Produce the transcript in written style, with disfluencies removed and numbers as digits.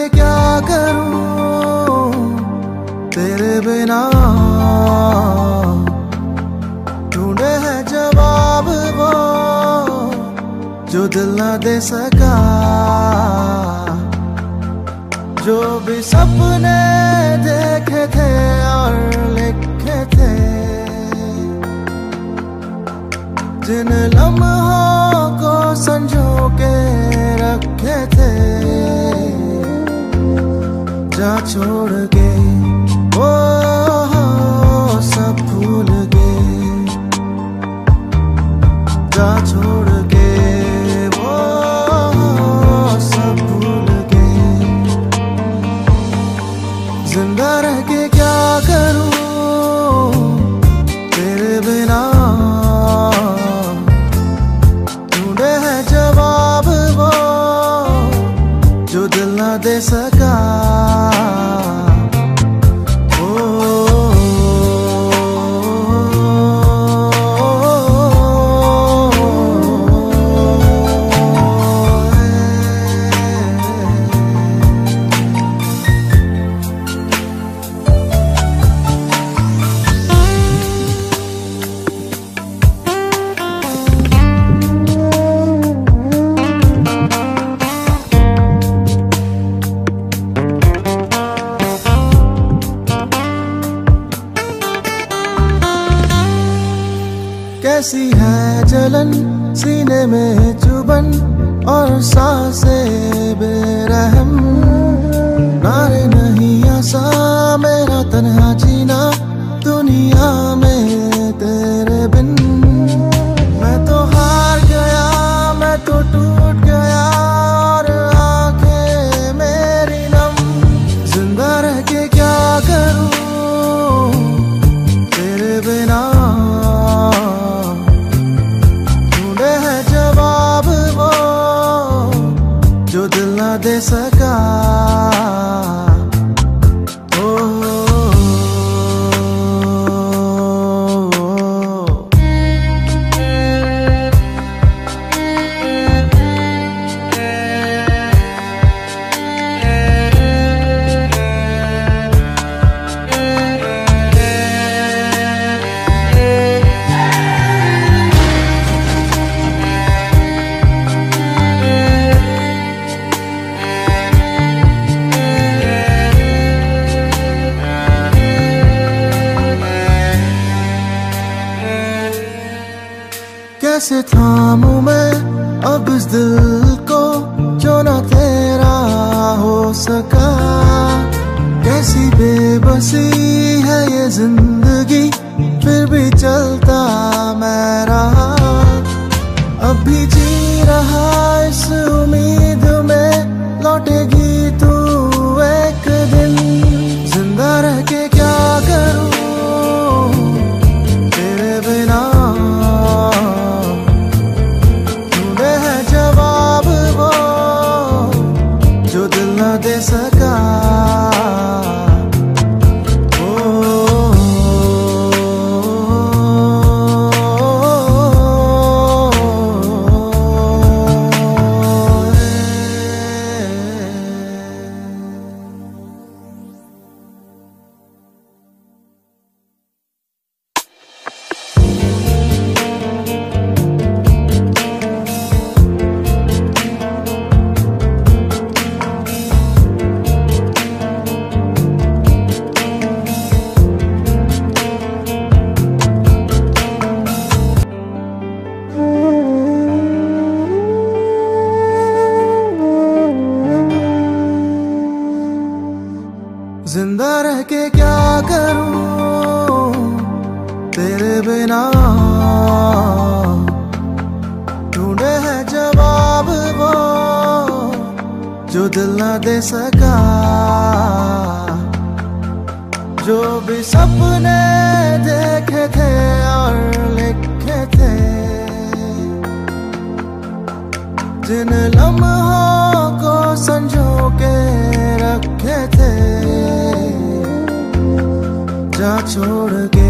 के क्या करूं तेरे बिना, ढूंढे है जवाब वो जो दिल ना दे सका। जो भी सपने देखे थे और लिखे थे, जिन लम्हों को संजो के रखे थे, जा छोड़ के वो सब भूल गए, जा छोड़ के वो सब भूल गए। जिंदा रह के क्या करूं तेरे बिना, ढूंढे है जवाब वो जो दिल ना दे सका। कैसी है जलन सीने में चुभन और सांसें बेरहम, नारे नहीं आसा मेरा तन्हा जीना दुनिया में तेरे बिन। मैं तो हार गया, मैं तो टूट गया और आंखें मेरी नम। जिंदा रह के क्या करूं तेरे बिना, जो दिल ना दे सका। कैसे थामूं मैं अब इस दिल को जो ना तेरा हो सका। कैसी बेबसी है ये जिंदगी फिर भी चलता मैं रहा। अब भी जी रहा इस उम्मीद में लौटेगी तू एक दिन। जिंदा रह के क्या करूं तेरे बिना, जो दिल ना दे सका। जिंदा रह के क्या करूं तेरे बिना, ढूंढे है जवाब वो जो दिल ना दे सका। जो भी सपने देखे थे और लिखे थे, जिन लम्हों को संजो के रखे थे, जा छोड़ के